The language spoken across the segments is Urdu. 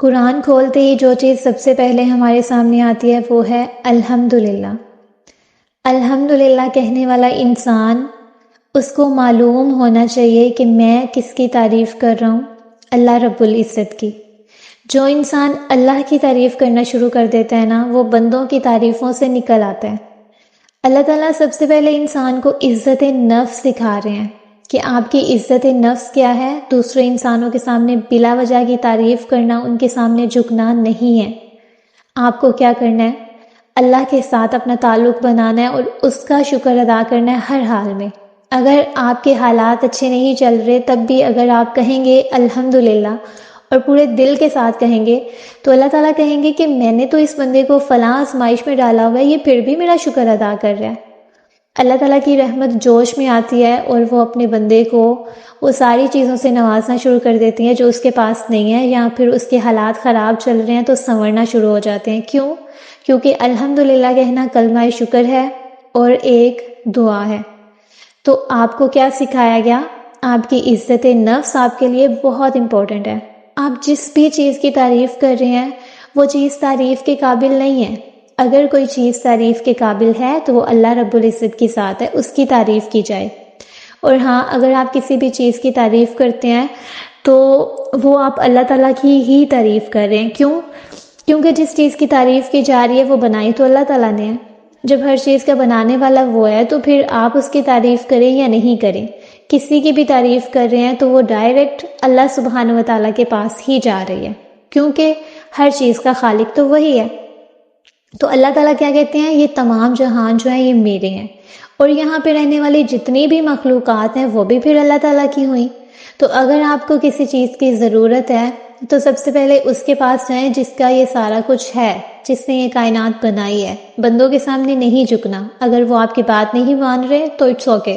قرآن کھولتے ہی جو چیز سب سے پہلے ہمارے سامنے آتی ہے وہ ہے الحمدللہ۔ الحمدللہ کہنے والا انسان، اس کو معلوم ہونا چاہیے کہ میں کس کی تعریف کر رہا ہوں؟ اللہ رب العزت کی۔ جو انسان اللہ کی تعریف کرنا شروع کر دیتا ہے نا، وہ بندوں کی تعریفوں سے نکل آتا ہے۔ اللہ تعالیٰ سب سے پہلے انسان کو عزت نفس سکھا رہے ہیں کہ آپ کی عزت نفس کیا ہے۔ دوسرے انسانوں کے سامنے بلا وجہ کی تعریف کرنا، ان کے سامنے جھکنا نہیں ہے۔ آپ کو کیا کرنا ہے؟ اللہ کے ساتھ اپنا تعلق بنانا ہے اور اس کا شکر ادا کرنا ہے ہر حال میں۔ اگر آپ کے حالات اچھے نہیں چل رہے تب بھی اگر آپ کہیں گے الحمدللہ اور پورے دل کے ساتھ کہیں گے تو اللہ تعالیٰ کہیں گے کہ میں نے تو اس بندے کو فلاں آزمائش میں ڈالا ہوا ہے، یہ پھر بھی میرا شکر ادا کر رہا ہے۔ اللہ تعالیٰ کی رحمت جوش میں آتی ہے اور وہ اپنے بندے کو وہ ساری چیزوں سے نوازنا شروع کر دیتی ہیں جو اس کے پاس نہیں ہے، یا پھر اس کے حالات خراب چل رہے ہیں تو سنورنا شروع ہو جاتے ہیں۔ کیوں؟ کیونکہ الحمدللہ کہنا کلمہ شکر ہے اور ایک دعا ہے۔ تو آپ کو کیا سکھایا گیا؟ آپ کی عزت نفس آپ کے لیے بہت امپورٹنٹ ہے۔ آپ جس بھی چیز کی تعریف کر رہے ہیں وہ چیز تعریف کے قابل نہیں ہے۔ اگر کوئی چیز تعریف کے قابل ہے تو وہ اللہ رب العزت کی ذات ہے، اس کی تعریف کی جائے۔ اور ہاں، اگر آپ کسی بھی چیز کی تعریف کرتے ہیں تو وہ آپ اللہ تعالیٰ کی ہی تعریف کر رہے ہیں۔ کیوں؟ کیونکہ جس چیز کی تعریف کی جا رہی ہے وہ بنائی تو اللہ تعالیٰ نے ہے۔ جب ہر چیز کا بنانے والا وہ ہے تو پھر آپ اس کی تعریف کریں یا نہیں کریں، کسی کی بھی تعریف کر رہے ہیں تو وہ ڈائریکٹ اللہ سبحانہ و تعالیٰ کے پاس ہی جا رہی ہے، کیونکہ ہر چیز کا خالق تو وہی ہے۔ تو اللہ تعالیٰ کیا کہتے ہیں؟ یہ تمام جہان جو ہیں یہ میرے ہیں، اور یہاں پہ رہنے والی جتنی بھی مخلوقات ہیں وہ بھی پھر اللہ تعالیٰ کی ہوئیں۔ تو اگر آپ کو کسی چیز کی ضرورت ہے تو سب سے پہلے اس کے پاس جائیں جس کا یہ سارا کچھ ہے، جس نے یہ کائنات بنائی ہے۔ بندوں کے سامنے نہیں جھکنا۔ اگر وہ آپ کی بات نہیں مان رہے تو اٹس اوکے،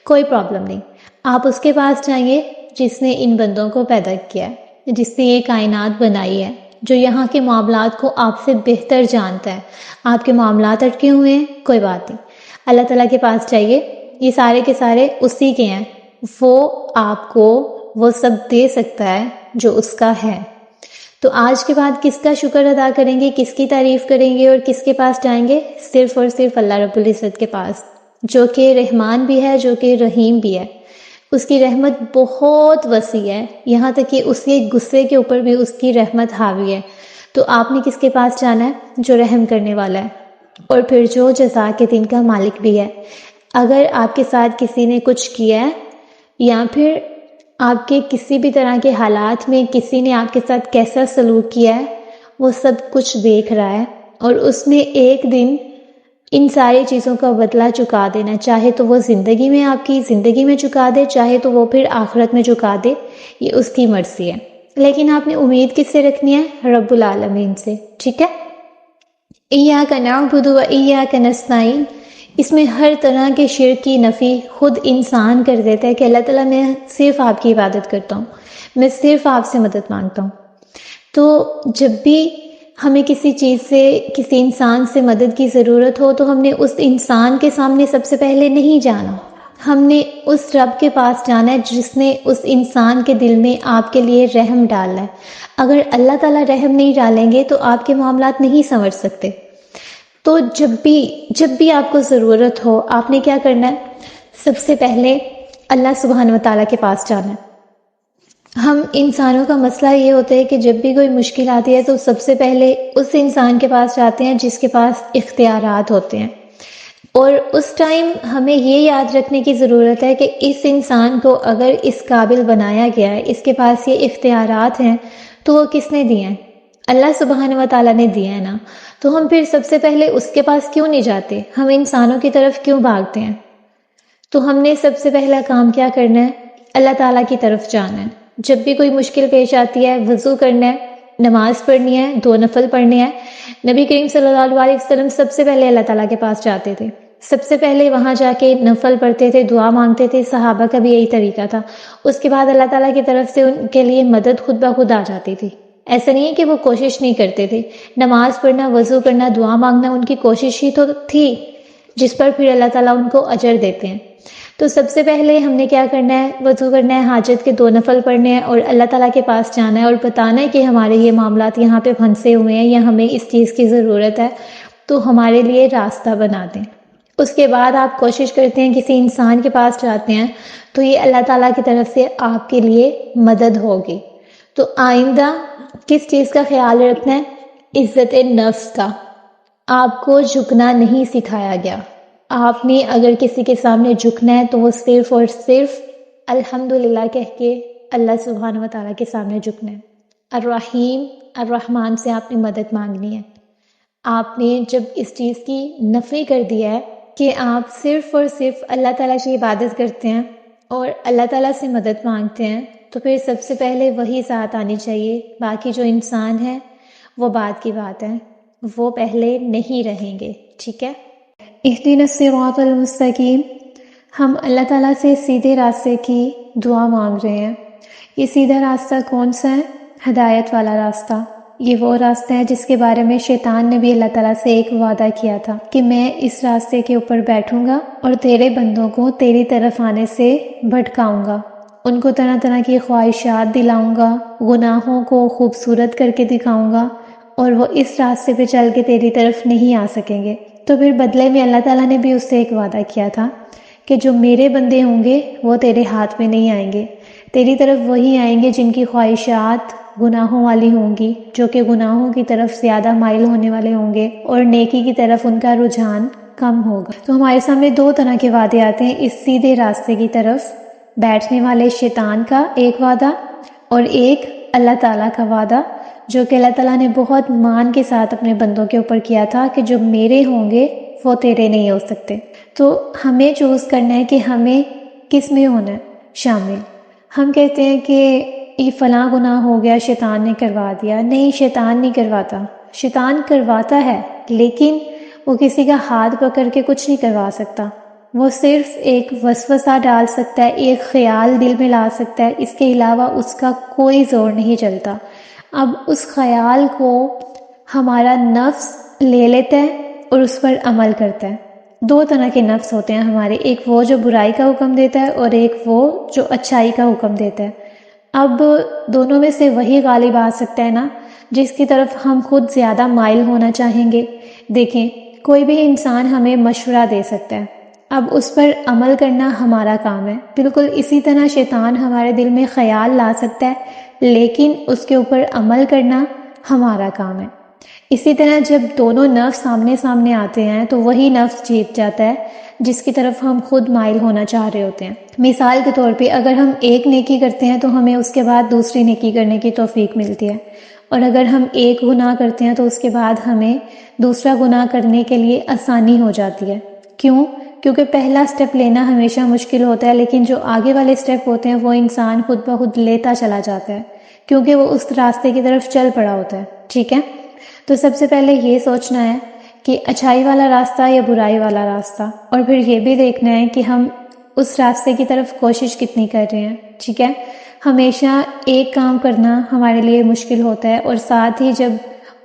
کوئی پرابلم نہیں۔ آپ اس کے پاس جائیے جس نے ان بندوں کو پیدا کیا ہے، جس نے یہ کائنات بنائی ہے، جو یہاں کے معاملات کو آپ سے بہتر جانتا ہے۔ آپ کے معاملات اٹکے ہوئے ہیں، کوئی بات نہیں، اللہ تعالیٰ کے پاس جائیے، یہ سارے کے سارے اسی کے ہیں، وہ آپ کو وہ سب دے سکتا ہے جو اس کا ہے۔ تو آج کے بعد کس کا شکر ادا کریں گے، کس کی تعریف کریں گے اور کس کے پاس جائیں گے؟ صرف اور صرف اللہ رب العزت کے پاس، جو کہ رحمان بھی ہے، جو کہ رحیم بھی ہے۔ اس کی رحمت بہت وسیع ہے، یہاں تک کہ اس کے غصے کے اوپر بھی اس کی رحمت حاوی ہے۔ تو آپ نے کس کے پاس جانا ہے؟ جو رحم کرنے والا ہے اور پھر جو جزا کے دن کا مالک بھی ہے۔ اگر آپ کے ساتھ کسی نے کچھ کیا ہے یا پھر آپ کے کسی بھی طرح کے حالات میں کسی نے آپ کے ساتھ کیسا سلوک کیا ہے، وہ سب کچھ دیکھ رہا ہے، اور اس نے ایک دن ان ساری چیزوں کا بدلہ چکا دینا، چاہے تو وہ زندگی میں آپ کی زندگی میں چکا دے، چاہے تو وہ پھر آخرت میں چکا دے، یہ اس کی مرضی ہے۔ لیکن آپ نے امید کس سے رکھنی ہے؟ رب العالمین سے، ٹھیک ہے؟ ایاک نعبد و ایاک نستعین، اس میں ہر طرح کے شرک کی نفی خود انسان کر دیتا ہے کہ اللہ تعالیٰ میں صرف آپ کی عبادت کرتا ہوں، میں صرف آپ سے مدد مانگتا ہوں۔ تو جب بھی ہمیں کسی چیز سے، کسی انسان سے مدد کی ضرورت ہو تو ہم نے اس انسان کے سامنے سب سے پہلے نہیں جانا، ہم نے اس رب کے پاس جانا ہے جس نے اس انسان کے دل میں آپ کے لیے رحم ڈالا ہے۔ اگر اللہ تعالیٰ رحم نہیں ڈالیں گے تو آپ کے معاملات نہیں سنور سکتے۔ تو جب بھی آپ کو ضرورت ہو، آپ نے کیا کرنا ہے؟ سب سے پہلے اللہ سبحانہ و تعالیٰ کے پاس جانا ہے۔ ہم انسانوں کا مسئلہ یہ ہوتا ہے کہ جب بھی کوئی مشکل آتی ہے تو سب سے پہلے اس انسان کے پاس جاتے ہیں جس کے پاس اختیارات ہوتے ہیں، اور اس ٹائم ہمیں یہ یاد رکھنے کی ضرورت ہے کہ اس انسان کو اگر اس قابل بنایا گیا ہے، اس کے پاس یہ اختیارات ہیں، تو وہ کس نے دیے ہیں؟ اللہ سبحانہ و تعالیٰ نے دیے ہیں نا۔ تو ہم پھر سب سے پہلے اس کے پاس کیوں نہیں جاتے؟ ہم انسانوں کی طرف کیوں بھاگتے ہیں؟ تو ہم نے سب سے پہلا کام کیا کرنا ہے؟ اللہ تعالیٰ کی طرف جانا ہے۔ جب بھی کوئی مشکل پیش آتی ہے، وضو کرنا ہے، نماز پڑھنی ہے، 2 نفل پڑھنے ہیں۔ نبی کریم صلی اللہ علیہ وسلم سب سے پہلے اللہ تعالیٰ کے پاس جاتے تھے، سب سے پہلے وہاں جا کے نفل پڑھتے تھے، دعا مانگتے تھے۔ صحابہ کا بھی یہی طریقہ تھا۔ اس کے بعد اللہ تعالیٰ کی طرف سے ان کے لیے مدد خود بخود آ جاتی تھی۔ ایسا نہیں ہے کہ وہ کوشش نہیں کرتے تھے، نماز پڑھنا، وضو کرنا، دعا مانگنا ان کی کوشش ہی تو تھی، جس پر پھر اللہ تعالیٰ ان کو اجر دیتے ہیں۔ تو سب سے پہلے ہم نے کیا کرنا ہے، وضو کرنا ہے، حاجت کے 2 نفل پڑھنے ہیں اور اللہ تعالیٰ کے پاس جانا ہے اور بتانا ہے کہ ہمارے یہ معاملات یہاں پہ پھنسے ہوئے ہیں یا ہمیں اس چیز کی ضرورت ہے، تو ہمارے لیے راستہ بنا دیں۔ اس کے بعد آپ کوشش کرتے ہیں کسی انسان کے پاس جاتے ہیں تو یہ اللہ تعالیٰ کی طرف سے آپ کے لیے مدد ہوگی۔ تو آئندہ کس چیز کا خیال رکھنا ہے؟ عزت نفس کا۔ آپ کو جھکنا نہیں سکھایا گیا۔ آپ نے اگر کسی کے سامنے جھکنا ہے تو وہ صرف اور صرف الحمدللہ کہہ کے اللہ سبحانہ و تعالیٰ کے سامنے جھکنا ہے۔ الرحیم الرحمن سے آپ نے مدد مانگنی ہے۔ آپ نے جب اس چیز کی نفی کر دیا ہے کہ آپ صرف اور صرف اللہ تعالیٰ کی عبادت کرتے ہیں اور اللہ تعالیٰ سے مدد مانگتے ہیں، تو پھر سب سے پہلے وہی ساتھ آنی چاہیے۔ باقی جو انسان ہے وہ بعد کی بات ہے، وہ پہلے نہیں رہیں گے، ٹھیک ہے؟ اہدنا الصراط المستقیم، ہم اللہ تعالیٰ سے سیدھے راستے کی دعا مانگ رہے ہیں۔ یہ سیدھا راستہ کون سا ہے؟ ہدایت والا راستہ۔ یہ وہ راستہ ہے جس کے بارے میں شیطان نے بھی اللہ تعالیٰ سے ایک وعدہ کیا تھا کہ میں اس راستے کے اوپر بیٹھوں گا اور تیرے بندوں کو تیری طرف آنے سے بھٹکاؤں گا، ان کو طرح طرح کی خواہشات دلاؤں گا، گناہوں کو خوبصورت کر کے دکھاؤں گا اور وہ اس راستے پہ چل کے تیری طرف نہیں آ سکیں گے۔ تو پھر بدلے میں اللہ تعالیٰ نے بھی اس سے ایک وعدہ کیا تھا کہ جو میرے بندے ہوں گے وہ تیرے ہاتھ میں نہیں آئیں گے، تیری طرف وہی آئیں گے جن کی خواہشات گناہوں والی ہوں گی، جو کہ گناہوں کی طرف زیادہ مائل ہونے والے ہوں گے اور نیکی کی طرف ان کا رجحان کم ہوگا۔ تو ہمارے سامنے 2 طرح کے وعدے آتے ہیں، اس سیدھے راستے کی طرف بیٹھنے والے شیطان کا ایک وعدہ اور ایک اللہ تعالیٰ کا وعدہ، جو کہ اللہ تعالیٰ نے بہت مان کے ساتھ اپنے بندوں کے اوپر کیا تھا کہ جو میرے ہوں گے وہ تیرے نہیں ہو سکتے۔ تو ہمیں چوز کرنا ہے کہ ہمیں کس میں ہونا ہے شامل۔ ہم کہتے ہیں کہ یہ فلاں گناہ ہو گیا، شیطان نے کروا دیا۔ نہیں، شیطان نہیں کرواتا، شیطان کرواتا ہے لیکن وہ کسی کا ہاتھ پکڑ کے کچھ نہیں کروا سکتا۔ وہ صرف ایک وسوسہ ڈال سکتا ہے، ایک خیال دل میں لا سکتا ہے، اس کے علاوہ اس کا کوئی زور نہیں چلتا۔ اب اس خیال کو ہمارا نفس لے لیتا ہے اور اس پر عمل کرتا ہے۔ 2 طرح کے نفس ہوتے ہیں ہمارے، ایک وہ جو برائی کا حکم دیتا ہے اور ایک وہ جو اچھائی کا حکم دیتا ہے۔ اب دونوں میں سے وہی غالب آ سکتا ہے نا جس کی طرف ہم خود زیادہ مائل ہونا چاہیں گے۔ دیکھیں، کوئی بھی انسان ہمیں مشورہ دے سکتا ہے، اب اس پر عمل کرنا ہمارا کام ہے۔ بالکل اسی طرح شیطان ہمارے دل میں خیال لا سکتا ہے لیکن اس کے اوپر عمل کرنا ہمارا کام ہے۔ اسی طرح جب دونوں نفس سامنے سامنے آتے ہیں تو وہی نفس جیت جاتا ہے جس کی طرف ہم خود مائل ہونا چاہ رہے ہوتے ہیں۔ مثال کے طور پہ اگر ہم ایک نیکی کرتے ہیں تو ہمیں اس کے بعد دوسری نیکی کرنے کی توفیق ملتی ہے، اور اگر ہم ایک گناہ کرتے ہیں تو اس کے بعد ہمیں دوسرا گناہ کرنے کے لیے آسانی ہو جاتی ہے۔ کیوں؟ کیونکہ پہلا سٹیپ لینا ہمیشہ مشکل ہوتا ہے، لیکن جو آگے والے سٹیپ ہوتے ہیں وہ انسان خود بخود لیتا چلا جاتا ہے کیونکہ وہ اس راستے کی طرف چل پڑا ہوتا ہے، ٹھیک ہے؟ تو سب سے پہلے یہ سوچنا ہے کہ اچھائی والا راستہ یا برائی والا راستہ، اور پھر یہ بھی دیکھنا ہے کہ ہم اس راستے کی طرف کوشش کتنی کر رہے ہیں، ٹھیک ہے؟ ہمیشہ ایک کام کرنا ہمارے لیے مشکل ہوتا ہے اور ساتھ ہی جب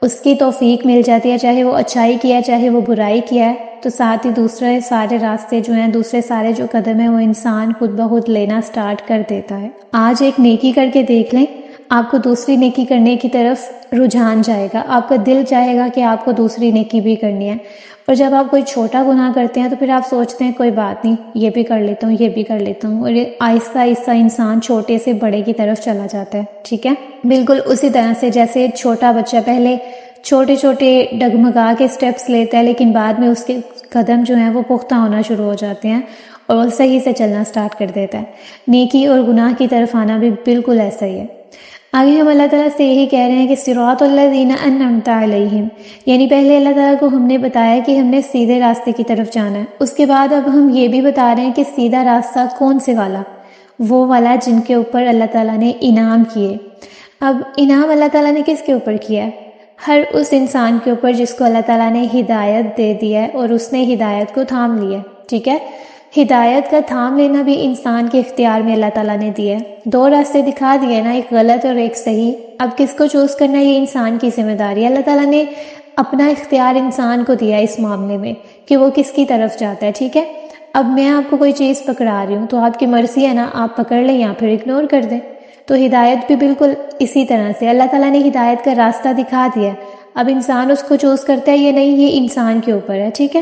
اس کی توفیق مل جاتی ہے، چاہے وہ اچھائی کیا ہے چاہے وہ برائی کیا ہے، تو ساتھ ہی دوسرے سارے راستے جو ہیں، دوسرے سارے جو قدم ہیں وہ انسان خود بخود لینا سٹارٹ کر دیتا ہے۔ آج ایک نیکی کر کے دیکھ لیں، آپ کو دوسری نیکی کرنے کی طرف رجحان جائے گا، آپ کا دل چاہے گا کہ آپ کو دوسری نیکی بھی کرنی ہے۔ اور جب آپ کوئی چھوٹا گناہ کرتے ہیں تو پھر آپ سوچتے ہیں کوئی بات نہیں، یہ بھی کر لیتا ہوں، یہ بھی کر لیتا ہوں، اور یہ آہستہ آہستہ انسان چھوٹے سے بڑے کی طرف چلا جاتا ہے، ٹھیک ہے؟ بالکل اسی طرح سے جیسے چھوٹا بچہ پہلے چھوٹے چھوٹے ڈگمگا کے سٹیپس لیتا ہے لیکن بعد میں اس کے قدم جو ہیں وہ پختہ ہونا شروع ہو جاتے ہیں اور وہ صحیح سے چلنا سٹارٹ کر دیتا ہے۔ نیکی اور گناہ کی طرف آنا بھی بالکل ایسا ہی ہے۔ آگے ہم اللہ تعالیٰ سے یہی کہہ رہے ہیں کہ صراط الذین انعمت علیہم، یعنی پہلے اللہ تعالیٰ کو ہم نے بتایا کہ ہم نے سیدھے راستے کی طرف جانا ہے، اس کے بعد اب ہم یہ بھی بتا رہے ہیں کہ سیدھا راستہ کون سے والا؟ وہ والا جن کے اوپر اللہ تعالیٰ نے انعام کیے۔ اب انعام اللہ تعالیٰ نے کس کے اوپر کیا ہے؟ ہر اس انسان کے اوپر جس کو اللہ تعالیٰ نے ہدایت دے دیا ہے اور اس نے ہدایت کو تھام لیا ہے، ٹھیک ہے؟ ہدایت کا تھام لینا بھی انسان کے اختیار میں اللہ تعالیٰ نے دیا ہے۔ 2 راستے دکھا دیے نا، ایک غلط اور ایک صحیح۔ اب کس کو چوز کرنا ہے، یہ انسان کی ذمہ داری ہے۔ اللہ تعالیٰ نے اپنا اختیار انسان کو دیا اس معاملے میں کہ وہ کس کی طرف جاتا ہے، ٹھیک ہے؟ اب میں آپ کو کوئی چیز پکڑا رہی ہوں تو آپ کی مرضی ہے نا، آپ پکڑ لیں یا پھر اگنور کر دیں۔ تو ہدایت بھی بالکل اسی طرح سے اللہ تعالیٰ نے ہدایت کا راستہ دکھا دیا، اب انسان اس کو چوز کرتا ہے یا نہیں، یہ انسان کے اوپر ہے، ٹھیک ہے۔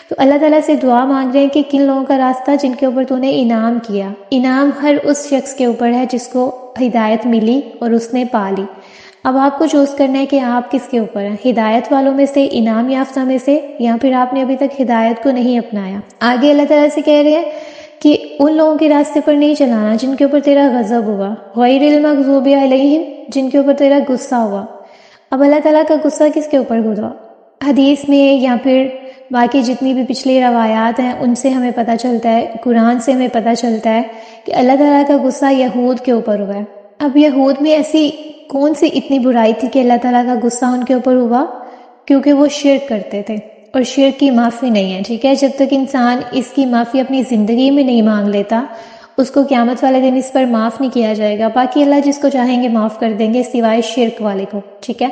تو اللہ تعالیٰ سے دعا مانگ رہے ہیں کہ کن لوگوں کا راستہ جن کے اوپر تو نے انعام کیا، انعام ہر اس شخص کے اوپر ہے جس کو ہدایت ملی اور اس نے پا لی۔ اب آپ کو چوز کرنا ہے کہ آپ کس کے اوپر ہیں، ہدایت والوں میں سے، انعام یافتہ میں سے، یا پھر آپ نے ابھی تک ہدایت کو نہیں اپنایا۔ آگے اللہ تعالیٰ سے کہہ رہے ہیں کہ ان لوگوں کے راستے پر نہیں چلانا جن کے اوپر تیرا غضب ہوا، غیر المغضوب علیہم، جن کے اوپر تیرا غصہ ہوا۔ اب اللہ تعالیٰ کا غصہ کس کے اوپر ہوا؟ حدیث میں یا پھر باقی جتنی بھی پچھلی روایات ہیں ان سے ہمیں پتہ چلتا ہے، قرآن سے ہمیں پتہ چلتا ہے کہ اللہ تعالیٰ کا غصہ یہود کے اوپر ہوا ہے۔ اب یہود میں ایسی کون سی اتنی برائی تھی کہ اللہ تعالیٰ کا غصہ ان کے اوپر ہوا؟ کیونکہ وہ شرک کرتے تھے، اور شرک کی معافی نہیں ہے، ٹھیک ہے۔ جب تک انسان اس کی معافی اپنی زندگی میں نہیں مانگ لیتا، اس کو قیامت والے دن اس پر معاف نہیں کیا جائے گا۔ باقی اللہ جس کو چاہیں گے معاف کر دیں گے سوائے شرک والے کو، ٹھیک ہے۔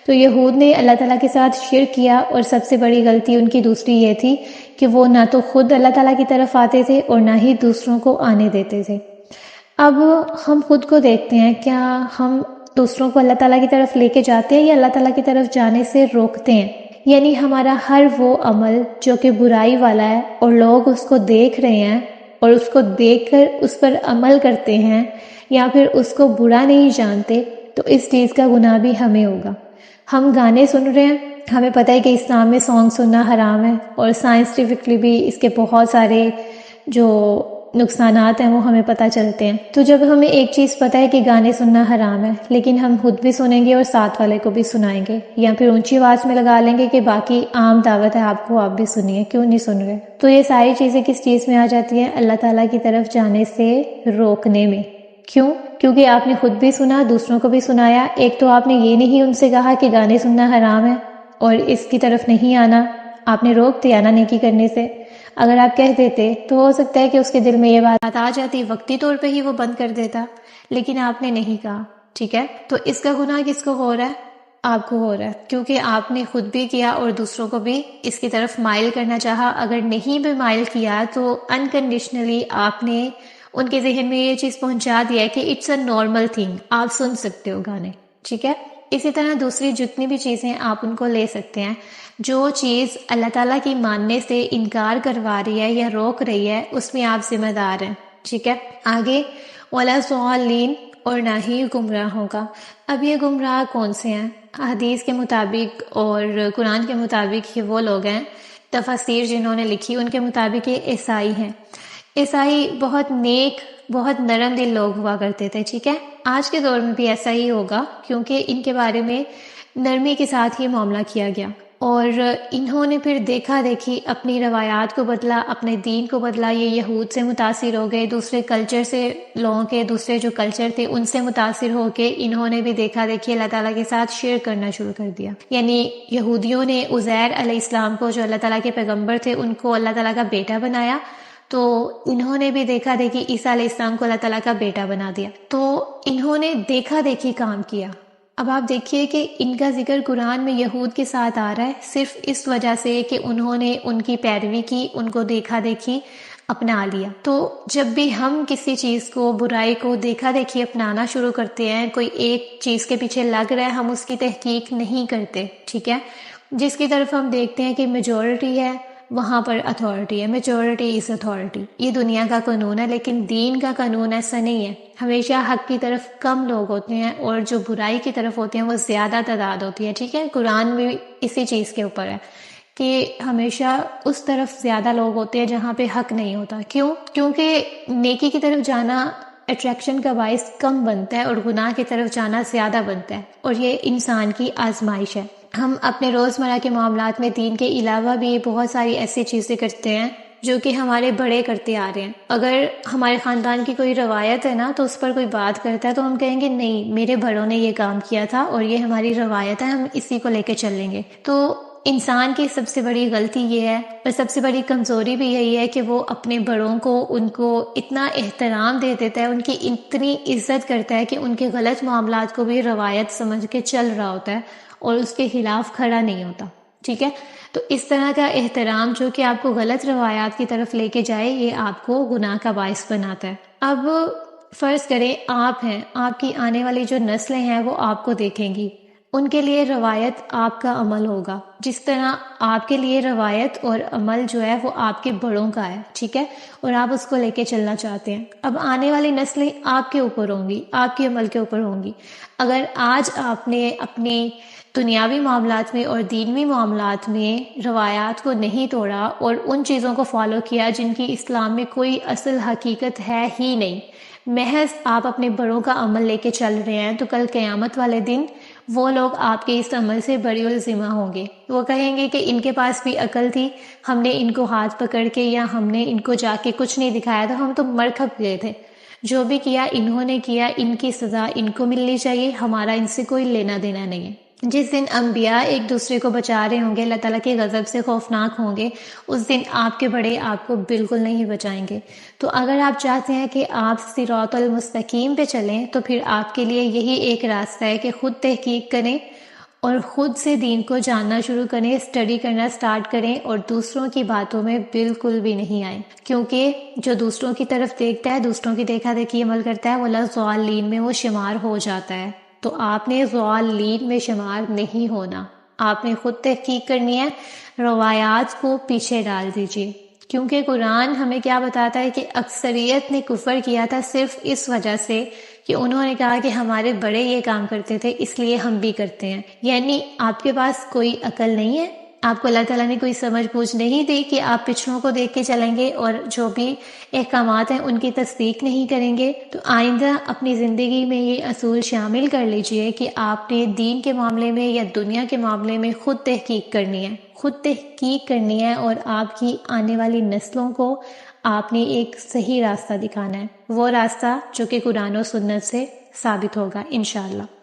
تو یہود نے اللہ تعالیٰ کے ساتھ شرک کیا، اور سب سے بڑی غلطی ان کی دوسری یہ تھی کہ وہ نہ تو خود اللہ تعالیٰ کی طرف آتے تھے اور نہ ہی دوسروں کو آنے دیتے تھے۔ اب ہم خود کو دیکھتے ہیں، کیا ہم دوسروں کو اللہ تعالیٰ کی طرف لے کے جاتے ہیں یا اللہ تعالیٰ کی طرف جانے سے روکتے ہیں؟ یعنی ہمارا ہر وہ عمل جو کہ برائی والا ہے اور لوگ اس کو دیکھ رہے ہیں اور اس کو دیکھ کر اس پر عمل کرتے ہیں، یا پھر اس کو برا نہیں جانتے، تو اس چیز کا گناہ بھی ہمیں ہوگا۔ ہم گانے سن رہے ہیں، ہمیں پتہ ہے کہ اسلام میں سانگ سننا حرام ہے، اور سائنسٹیفکلی بھی اس کے بہت سارے جو نقصانات ہیں وہ ہمیں پتہ چلتے ہیں۔ تو جب ہمیں ایک چیز پتہ ہے کہ گانے سننا حرام ہے، لیکن ہم خود بھی سنیں گے اور ساتھ والے کو بھی سنائیں گے، یا پھر اونچی آواز میں لگا لیں گے کہ باقی عام دعوت ہے آپ کو، آپ بھی سنیے، کیوں نہیں سن رہے؟ تو یہ ساری چیزیں کس چیز میں آ جاتی ہیں؟ اللہ تعالیٰ کی طرف جانے سے روکنے میں۔ کیوں؟ کیونکہ آپ نے خود بھی سنا، دوسروں کو بھی سنایا۔ ایک تو آپ نے یہ نہیں ان سے کہا کہ گانے سننا حرام ہے اور اس کی طرف نہیں آنا، آپ نے روک دیا نا نیکی کرنے سے۔ اگر آپ کہہ دیتے تو ہو سکتا ہے کہ اس کے دل میں یہ بات آ جاتی، وقتی طور پہ ہی وہ بند کر دیتا، لیکن آپ نے نہیں کہا، ٹھیک ہے۔ تو اس کا گناہ کس کو ہو رہا ہے؟ آپ کو ہو رہا ہے، کیونکہ آپ نے خود بھی کیا اور دوسروں کو بھی اس کی طرف مائل کرنا چاہا۔ اگر نہیں بھی مائل کیا تو انکنڈیشنلی آپ نے ان کے ذہن میں یہ چیز پہنچا دیا ہے کہ اٹس اے نارمل تھنگ، آپ سن سکتے ہو گانے، ٹھیک ہے۔ اسی طرح دوسری جتنی بھی چیزیں آپ ان کو لے سکتے ہیں، جو چیز اللہ تعالیٰ کی ماننے سے انکار کروا رہی ہے یا روک رہی ہے، اس میں آپ ذمہ دار ہیں، ٹھیک ہے۔ آگے وَلَا ضَالِّينَ، اور نہ ہی گمراہوں کا۔ اب یہ گمراہ کون سے ہیں؟ حدیث کے مطابق اور قرآن کے مطابق یہ وہ لوگ ہیں، تفاسیر جنہوں نے لکھی ان کے مطابق یہ عیسائی ہیں۔ عیسائی بہت نیک، بہت نرم دل لوگ ہوا کرتے تھے، ٹھیک ہے۔ آج کے دور میں بھی ایسا ہی ہوگا، کیونکہ ان کے بارے میں نرمی کے ساتھ یہ معاملہ کیا گیا، اور انہوں نے پھر دیکھا دیکھی اپنی روایات کو بدلا، اپنے دین کو بدلا۔ یہ یہود سے متاثر ہو گئے، دوسرے کلچر سے، لوگوں کے دوسرے جو کلچر تھے ان سے متاثر ہو کے انہوں نے بھی دیکھا دیکھی اللہ تعالیٰ کے ساتھ شرک کرنا شروع کر دیا۔ یعنی یہودیوں نے عزیر علیہ السلام کو، جو اللہ تعالیٰ کے پیغمبر تھے، ان کو اللہ تعالیٰ کا بیٹا بنایا، تو انہوں نے بھی دیکھا دیکھی عیسیٰ علیہ السلام کو اللہ تعالیٰ کا بیٹا بنا دیا۔ تو انہوں نے دیکھا دیکھی کام کیا۔ اب آپ دیکھیے کہ ان کا ذکر قرآن میں یہود کے ساتھ آ رہا ہے صرف اس وجہ سے کہ انہوں نے ان کی پیروی کی، ان کو دیکھا دیکھی اپنا لیا۔ تو جب بھی ہم کسی چیز کو، برائی کو دیکھا دیکھی اپنانا شروع کرتے ہیں، کوئی ایک چیز کے پیچھے لگ رہا ہے، ہم اس کی تحقیق نہیں کرتے، ٹھیک ہے۔ جس کی طرف ہم دیکھتے ہیں کہ میجورٹی ہے، وہاں پر اتھارٹی ہے، میجورٹی از اتھارٹی۔ یہ دنیا کا قانون ہے، لیکن دین کا قانون ایسا نہیں ہے۔ ہمیشہ حق کی طرف کم لوگ ہوتے ہیں اور جو برائی کی طرف ہوتے ہیں وہ زیادہ تعداد ہوتی ہے، ٹھیک ہے۔ قرآن بھی اسی چیز کے اوپر ہے کہ ہمیشہ اس طرف زیادہ لوگ ہوتے ہیں جہاں پہ حق نہیں ہوتا۔ کیوں؟ کیونکہ نیکی کی طرف جانا اٹریکشن کا باعث کم بنتا ہے اور گناہ کی طرف جانا زیادہ بنتا ہے، اور یہ انسان کی آزمائش ہے۔ ہم اپنے روزمرہ کے معاملات میں دین کے علاوہ بھی بہت ساری ایسی چیزیں کرتے ہیں جو کہ ہمارے بڑے کرتے آ رہے ہیں۔ اگر ہمارے خاندان کی کوئی روایت ہے نا، تو اس پر کوئی بات کرتا ہے تو ہم کہیں گے نہیں، میرے بڑوں نے یہ کام کیا تھا اور یہ ہماری روایت ہے، ہم اسی کو لے کے چلیں گے۔ تو انسان کی سب سے بڑی غلطی یہ ہے، اور سب سے بڑی کمزوری بھی یہی ہے کہ وہ اپنے بڑوں کو، ان کو اتنا احترام دے دیتا ہے، ان کی اتنی عزت کرتا ہے کہ ان کے غلط معاملات کو بھی روایت سمجھ کے چل رہا ہوتا ہے اور اس کے خلاف کھڑا نہیں ہوتا۔ ٹھیک ہے؟ تو اس طرح کا احترام جو کہ آپ کو غلط روایات کی طرف لے کے جائے، یہ آپ کو گناہ کا باعث بناتا ہے۔ اب فرض کریں آپ ہیں، آپ کی آنے والی جو نسلیں ہیں وہ آپ کو دیکھیں گی، ان کے لیے روایت آپ کا عمل ہوگا، جس طرح آپ کے لیے روایت اور عمل جو ہے وہ آپ کے بڑوں کا ہے، ٹھیک ہے، اور آپ اس کو لے کے چلنا چاہتے ہیں۔ اب آنے والی نسلیں آپ کے اوپر ہوں گی، آپ کے عمل کے اوپر ہوں گی۔ اگر آج آپ نے اپنے دنیاوی معاملات میں اور دینوی معاملات میں روایات کو نہیں توڑا اور ان چیزوں کو فالو کیا جن کی اسلام میں کوئی اصل حقیقت ہے ہی نہیں، محض آپ اپنے بڑوں کا عمل لے کے چل رہے ہیں، تو کل قیامت والے دن وہ لوگ آپ کے اس عمل سے بری الذمہ ہوں گے۔ وہ کہیں گے کہ ان کے پاس بھی عقل تھی، ہم نے ان کو ہاتھ پکڑ کے یا ہم نے ان کو جا کے کچھ نہیں دکھایا تھا، ہم تو مر کھپ گئے تھے۔ جو بھی کیا انہوں نے کیا، ان کی سزا ان کو ملنی چاہیے، ہمارا ان سے کوئی لینا دینا نہیں ہے۔ جس دن انبیاء ایک دوسرے کو بچا رہے ہوں گے، اللہ تعالیٰ کے غضب سے خوفناک ہوں گے، اس دن آپ کے بڑے آپ کو بالکل نہیں بچائیں گے۔ تو اگر آپ چاہتے ہیں کہ آپ صراط المستقیم پہ چلیں، تو پھر آپ کے لیے یہی ایک راستہ ہے کہ خود تحقیق کریں اور خود سے دین کو جاننا شروع کریں، اسٹڈی کرنا سٹارٹ کریں، اور دوسروں کی باتوں میں بالکل بھی نہیں آئیں، کیونکہ جو دوسروں کی طرف دیکھتا ہے، دوسروں کی دیکھا دیکھی عمل کرتا ہے، وہ ضالین میں وہ شمار ہو جاتا ہے۔ تو آپ نے ضالین میں شمار نہیں ہونا، آپ نے خود تحقیق کرنی ہے، روایات کو پیچھے ڈال دیجیے، کیونکہ قرآن ہمیں کیا بتاتا ہے کہ اکثریت نے کفر کیا تھا صرف اس وجہ سے کہ انہوں نے کہا کہ ہمارے بڑے یہ کام کرتے تھے اس لیے ہم بھی کرتے ہیں۔ یعنی آپ کے پاس کوئی عقل نہیں ہے، آپ کو اللہ تعالیٰ نے کوئی سمجھ بوجھ نہیں دی کہ آپ پچھلوں کو دیکھ کے چلیں گے اور جو بھی احکامات ہیں ان کی تصدیق نہیں کریں گے۔ تو آئندہ اپنی زندگی میں یہ اصول شامل کر لیجئے کہ آپ نے دین کے معاملے میں یا دنیا کے معاملے میں خود تحقیق کرنی ہے، خود تحقیق کرنی ہے، اور آپ کی آنے والی نسلوں کو آپ نے ایک صحیح راستہ دکھانا ہے، وہ راستہ جو کہ قرآن و سنت سے ثابت ہوگا انشاءاللہ۔